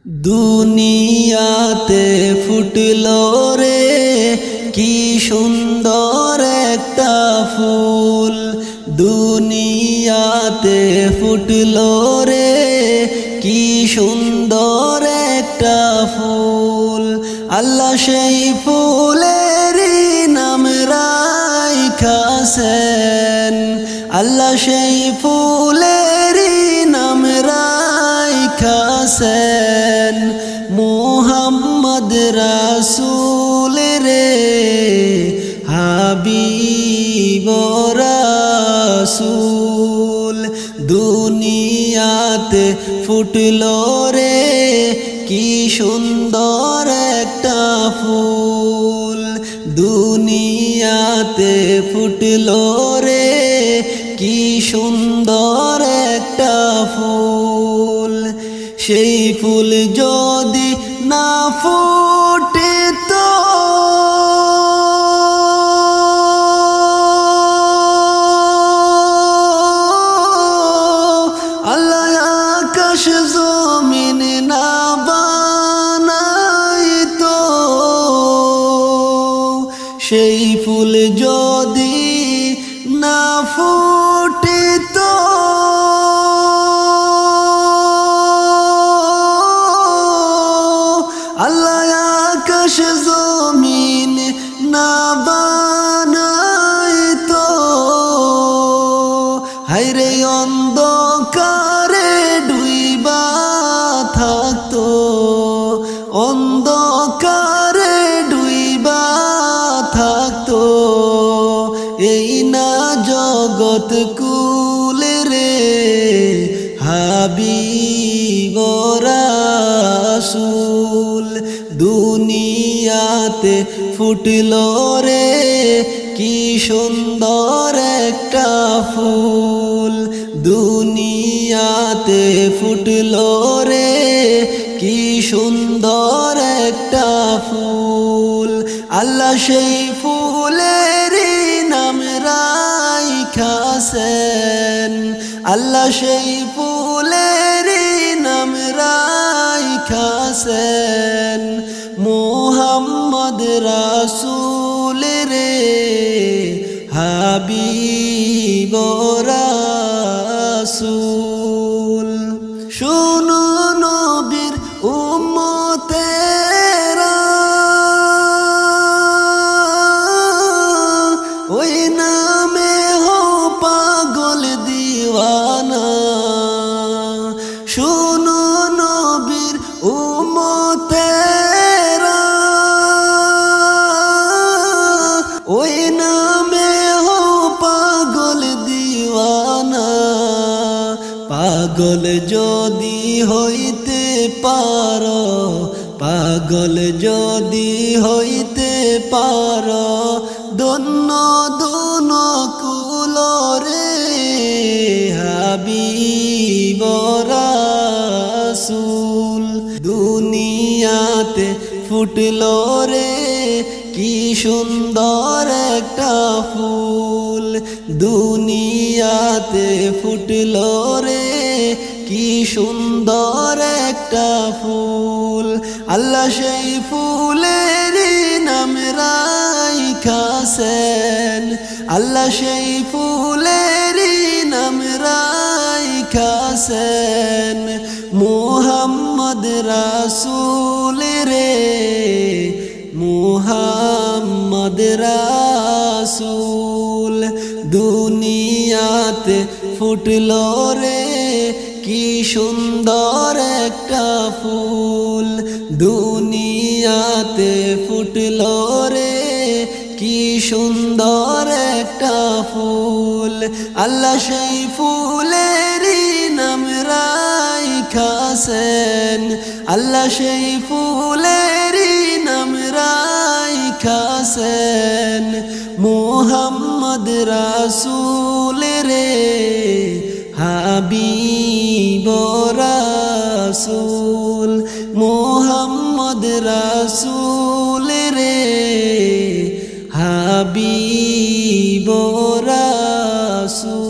দুনিয়াতে ফুটলো রে কি সুন্দর একটা ফুল, দুনিয়াতে ফুটলো রে কি সুন্দর একটা ফুল। আল্লাহ সেই ফুলেরই নাম রাইখাছেন, আল্লাহ সেই ফুলেরই নাম রাইখাছেন মুহাম্মদ রাসূল রে, হাবিব রাসূল। দুনিয়াতে ফুটলো রে কি সুন্দর একটা ফুল, দুনিয়াতে ফুটলো রে কি সুন্দর একটা ফুল। সেই ফুল যদি না ফোটে তো আল্লাহ আকাশ জমিন না বানাইতো, সেই ফুল যদি না ফোটে তো আল্লাহ আকাশ জমিন না বানাইতো। হায়রে অন্ধকারে ডুইবা থাকতো, অন্ধকারে ডুইবা থাকতো এই না জগৎ কুল রে, হাবিব রাসূল। দুনিয়াতে ফুটলো রে কি সুন্দর একটা ফুল, দুনিয়াতে ফুটলো রে কি সুন্দর একটা ফুল। আল্লাহ সেই ফুলেরই নাম রাইখাছেন, আল্লাহ সেই ফুলেরই নাম রাইখাছেন মুহাম্মদ রাসূল রে, হাবিব রাসূল। শুনো নবীর উম্মতেরা ওই নামে হো পাগল দিওয়ানা, শুনো নবীর উম্মতেরা ওই নামে হো পাগল দিওয়ানা। পাগল যদি হইতে পারো, পাগল যদি হইতে পারো ধন্য দুন কুল রে, হাবিব রাসূল। দুনিয়াতে ফুটলো রে কি সুন্দর একটা ফুল, দুনিয়াতে ফুটলো রে কি সুন্দর একটা ফুল। আল্লাহ সেই ফুলেরই নাম রাইখাছেন, আল্লাহ সেই ফুলেরই নাম রাইখাছেন মুহাম্মদ রাসূল রে, মুহাম্মদ রাসূল। দুনিয়াতে ফুটলো রে কি সুন্দর একটা ফুল, দুনিয়াতে ফুটলো রে কি সুন্দর একটা ফুল। আল্লাহ সেই ফুলেরই নাম রাইখাছেন, আল্লাহ সেই ফুলেরই নাম রাইখাছেন মুহাম্মদ রাসূল রে, হাবিব রাসূল। মুহাম্মদ রাসূল রে, হাবিব রাসূল।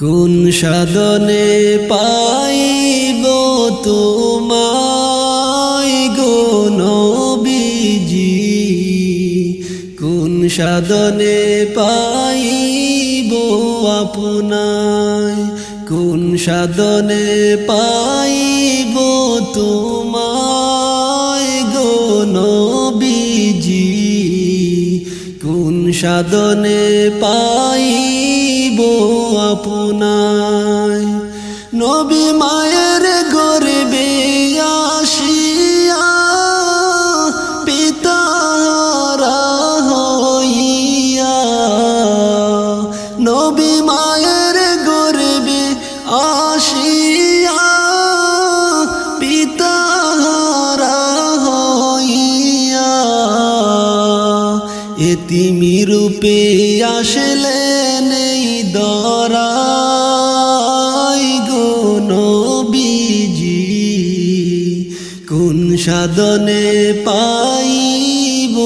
কোন সাধনে পাইব সাধনে পাইব আপনায়, কোন সাধনে পাইব তোমায় গো নবীজি, কোন সাধনে পাইব আপনায়। নবী মায়ের গর্ভে আসিয়া পিতাহারা হইয়া, নবী মায়ের গর্ভে আসিয়া পিতাহারা হইয়া, এতিমি রূপে আসলেন এই দরায় গো নবীজি, কোন সাধনে পাইব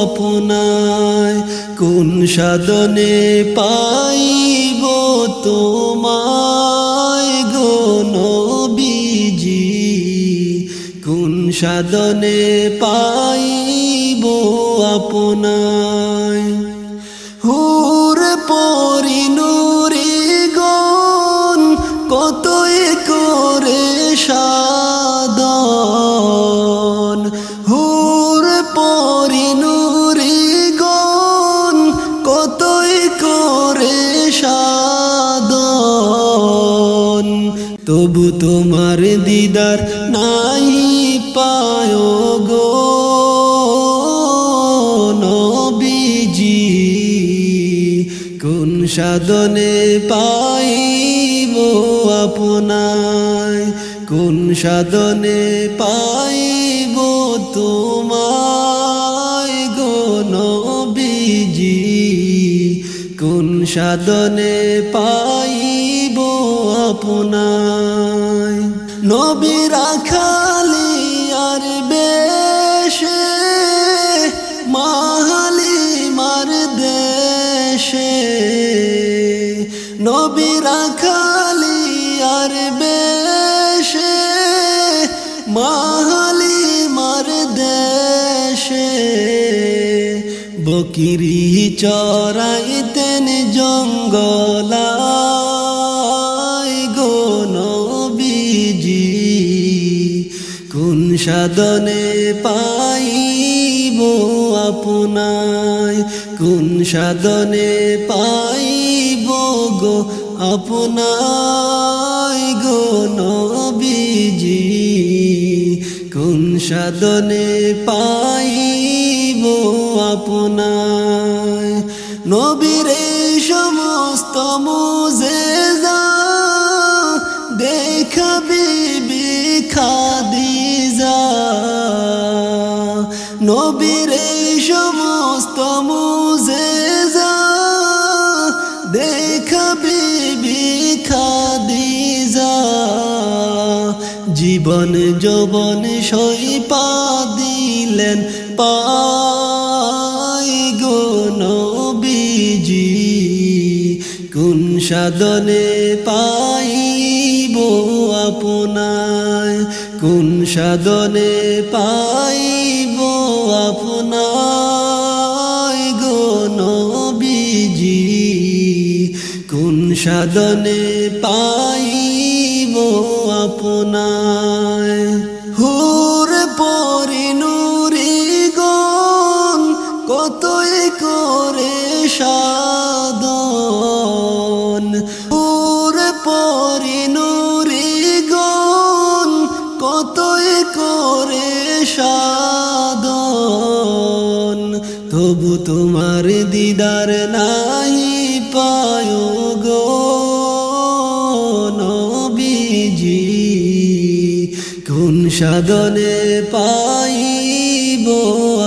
আপনায়, কোন সাধনে পাইব তোমায় গো নবীজি, কোন সাধনে পাইব আপনায়। হুর পরি নূরে গণ কতই করে সাধন, হুর পরি নূরে গণ কতই করে সাধন, তবু তোমার দিদার নাই পায় গো নবীজি, কোন সাধনে পাইব আপনায়, কোন সাধনে পাইব তোমায় গো নবীজি, কোন সাধনে পাইব আপনায়। নবী রাখালি আর বেশে মাহালিমার দেশে, নবী রাখালি আর বেশে মাহালিমার দেশে, বকিরি চরাইতেন জঙ্গলায় গো নবীজি, কোন সাধনে পাইব আপনায়, কোন সাধনে পাইব গো আপনায় গো নবীজি, কোন সাধনে পাইব আপনায়। নবীর এই সমস্ত মুজেজা দেখা বিবি খাদিজা, নবীর এই সমস্ত মুজেজা দেখা বিবি খাদিজা, জীবন যৌবন সইপা দিলেন পাই গো নবীজি, কোন সাধনে পাইব আপনায়, কোন সাধনে পাইব আপনায় গো নবীজি, কোন সাধনে পাইব আপনায়। হুর পরি নূরে গণ কতই করে সাধন, হুর পরি নূরে গণ কতই করে সাধন, তবু তোমার দিদার নাই পায় গো নবীজি, কোন সাধনে পাইব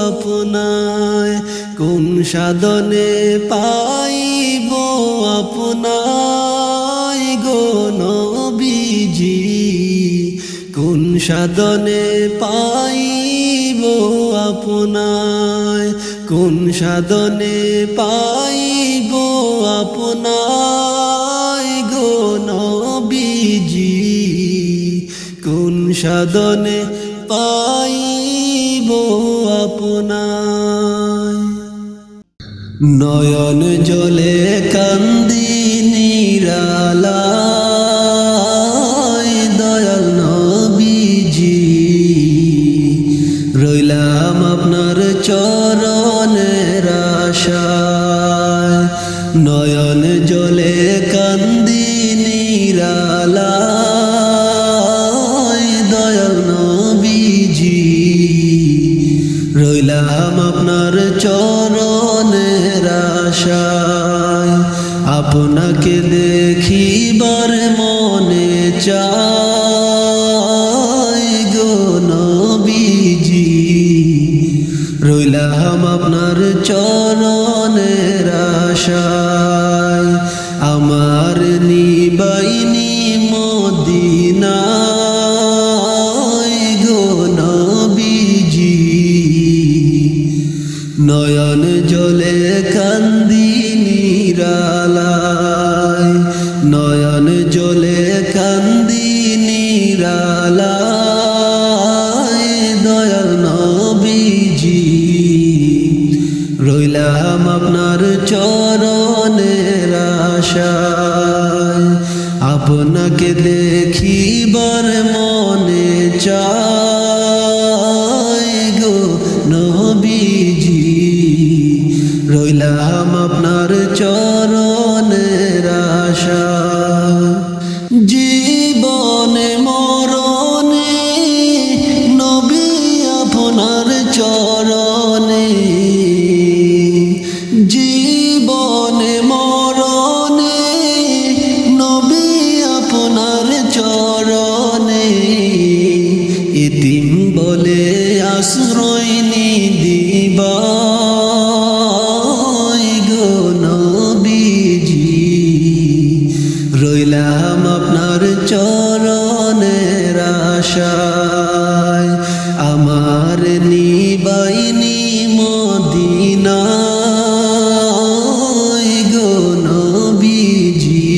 আপনায়, কোন সাধনে পাইব আপনায় গো নবীজি, কোন সাধনে পাইব আপনায়, কোন সাধনে পাইব আপনায় গো নবীজি, কোন সাধনে পাইব আপনায়। নয়ন জলে কান্দি নিরালায় দয়াল নবীজি রইলাম আপনার চরণের আশায় নয়ন জলে কান্দি নিরালায় দয়াল নবীজি রইলাম আপনার চরণের আশায় আপনাকে দেখিবার মনে চায় গো নবীজি রইলাম আপনার চরণের আশায় আমার নিবাইনি মদিনায় গো নবীজি নয়ন জলে কান্দি নিরালায় নয়ন জলে কান্দি নিরালায় দয়াল নবীজি রইলাম আপনার চরণের আশায় আপনাকে দেখিবার মনে চায় গো নবীজি রইলাম আপনার চরণের আশায় জীবনে মরণে নবী আপনার চরণে জীবনে মরণে নবী আপনার চরণে এতিম বলে আশ্রয় দিবা গো নবীজি রইলাম আপনার চরণের আশায় আমার নিবাইনি মদিনায় গো নবীজি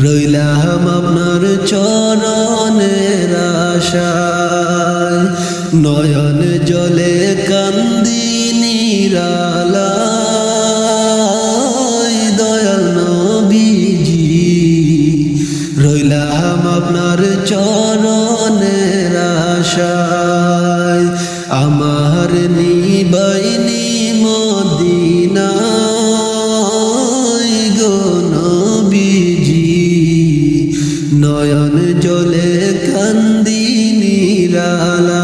রইলাম আপনার চরণের আশায় নয়ন জলে কান্দি নিরালায় দয়াল নবীজি রইলাম আপনার চরণের আশায় আমার নিবাইনি মদিনায় গো নবীজি নয়ন জলে কান্দি নিরালায়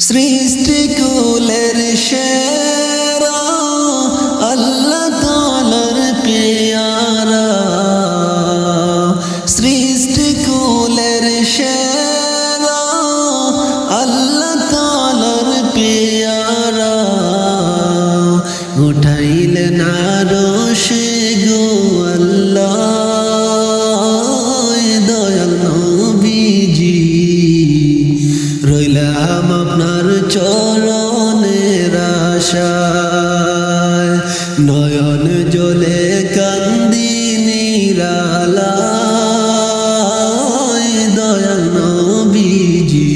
সৃষ্টিকুলের সেরা আল্লাহ তাআলার পেয়ারা সৃষ্টিকুলের সেরা আল্লাহ তাআলার পেয়ারা উঠাইলেন আরশে গো আল্লাহ দয়াল নবীজি রইলাম আপনার চরণের আশায় নয়ন জলে কান্দি নিরালায় দয়াল নবীজি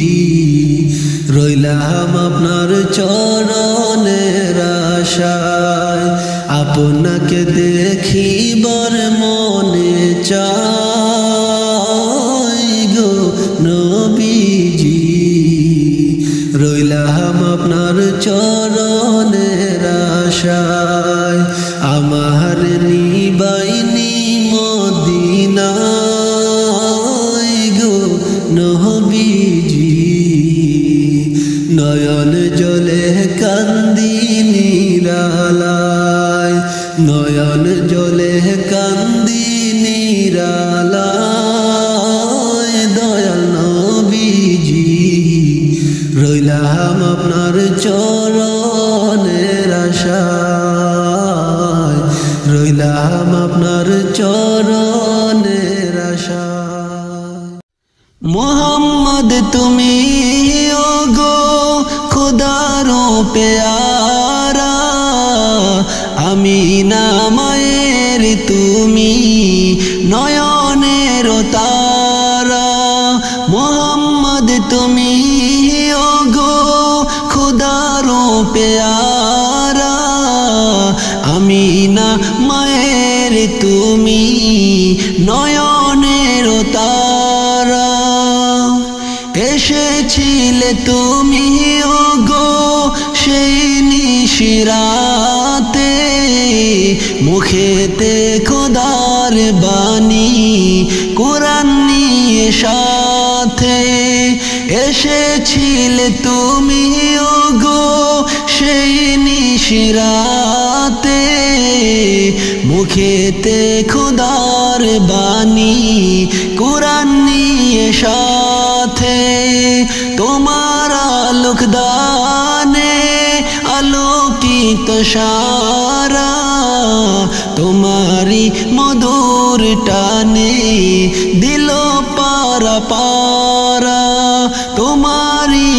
রইলাম আপনার চরণের আশায় আপনাকে দেখিবার মনে চায় গো নবীজি রইলাম আপনার চরণের আশায় আমার নিবাইনি মদিনায় গো নবীজি নয়ন জলে কান্দি নিরালায় নয়ন জলে কান্দি নিরালায় দয়াল নবীজি রইলাম আপনার চরণের আশায় রইলাম আপনার চরণের আশায় মোহাম্মদ তুমি ওগো খোদার পেয়ারা আমিনা মায়ের তুমি নয়নের তারা মোহাম্মদ তুমি ওগো খোদার পেয়ারা তারা এসেছিলে তুমি ওগো সেই নিশিরাতে মুখেতে খোদার বাণী কোরআন নিয়ে সাথে এসেছিলে তুমি ওগো সেই নিশিরাতে মুখেতে খোদার বাণী কোরআন নিয়ে সাথে তোমার আলোক দানে আলোকিত সারা তোমারি মধুর টানে দিল পারা পারা তোমারি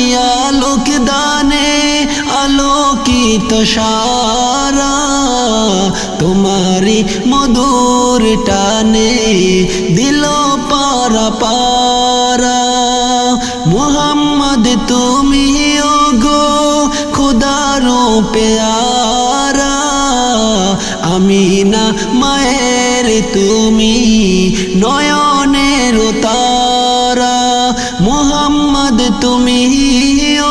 আলোক দানে আলোকিত সারা তোমারি মধুর টানে দিল পারা পারা মুহাম্মদ তুমি ওগো খোদার পেয়ারা আমিনা মায়ের তুমি নয়নের তারা মুহাম্মদ তুমি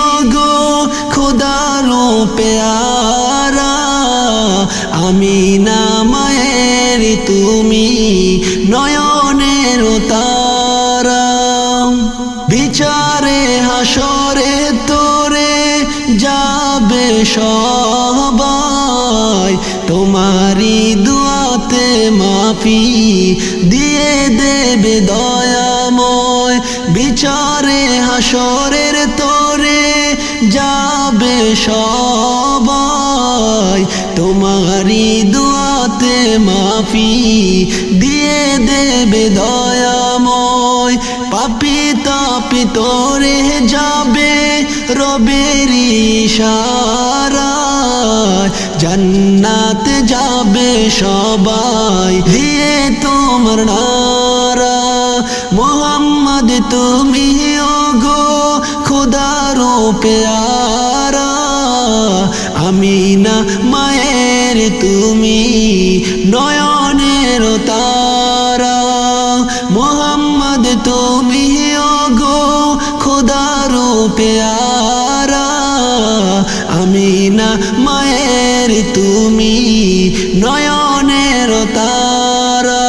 ওগো খোদার পেয়ারা আমিনা মায়ের তুমি নয়নের তারা বিচারে হাসরে তোরে যাবে সবাই তোমারি দুয়াতে মাফি দিয়ে দেবে দয়াময় বিচারে হাসরের তোরে যাবে সবাই তোমারি দুয়াতে মাফি দিয়ে দেবে দয়াময় পাপি তাপি তোরে যাবে রবের ইশারায় জান্নাতে যাবে সবাই দিয়ে তোমার নারা মুহাম্মদ তুমি ওগো খোদার পেয়ারা আমিনা মায়ের তুমি নয়নের তারা মুহাম্মদ তুমি ওগো খোদার পেয়ারা আমিনা মায়ের তুমি নয়নের তারা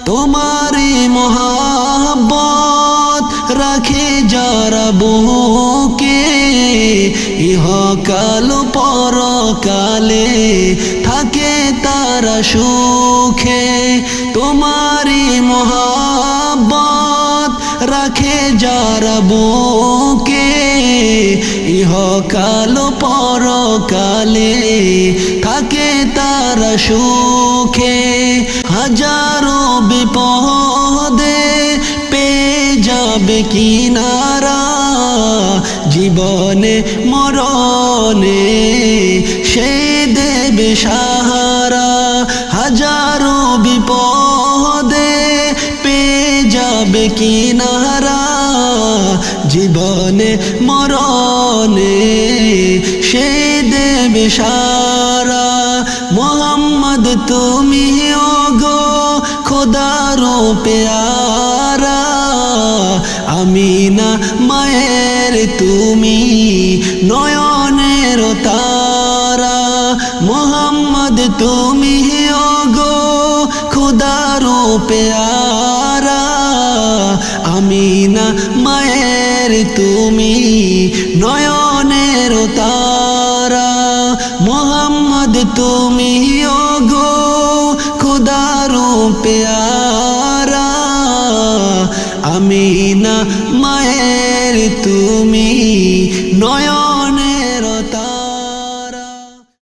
তোমারি মহাব্বত রাখে যারা বুকে ইহকাল পরকালে থাকে তারা সুখে তোমারি মহাব্বত রাখে যারা বুকে ইহকাল পরকালে থাকে তারা সুখে হাজারো বিপদে পেয়ে যাবে কিনারা জীবনে মরণে সে দেবে সাহারা হাজারো বিপদে পেয়ে যাবে কিনারা জীবনে মরণে সে দেবে সারা মুহাম্মদ তুমি ওগো খোদার পেয়ারা আমিনা মায়ের তুমি নয়নের তারা মুহাম্মদ তুমি ওগো খোদার পেয়ারা আমিনা মায়ের তুমি নয়নের তারা মুহাম্মদ তুমি ওগো খোদার পেয়ারা আমিনা মায়ের তুমি নয়ন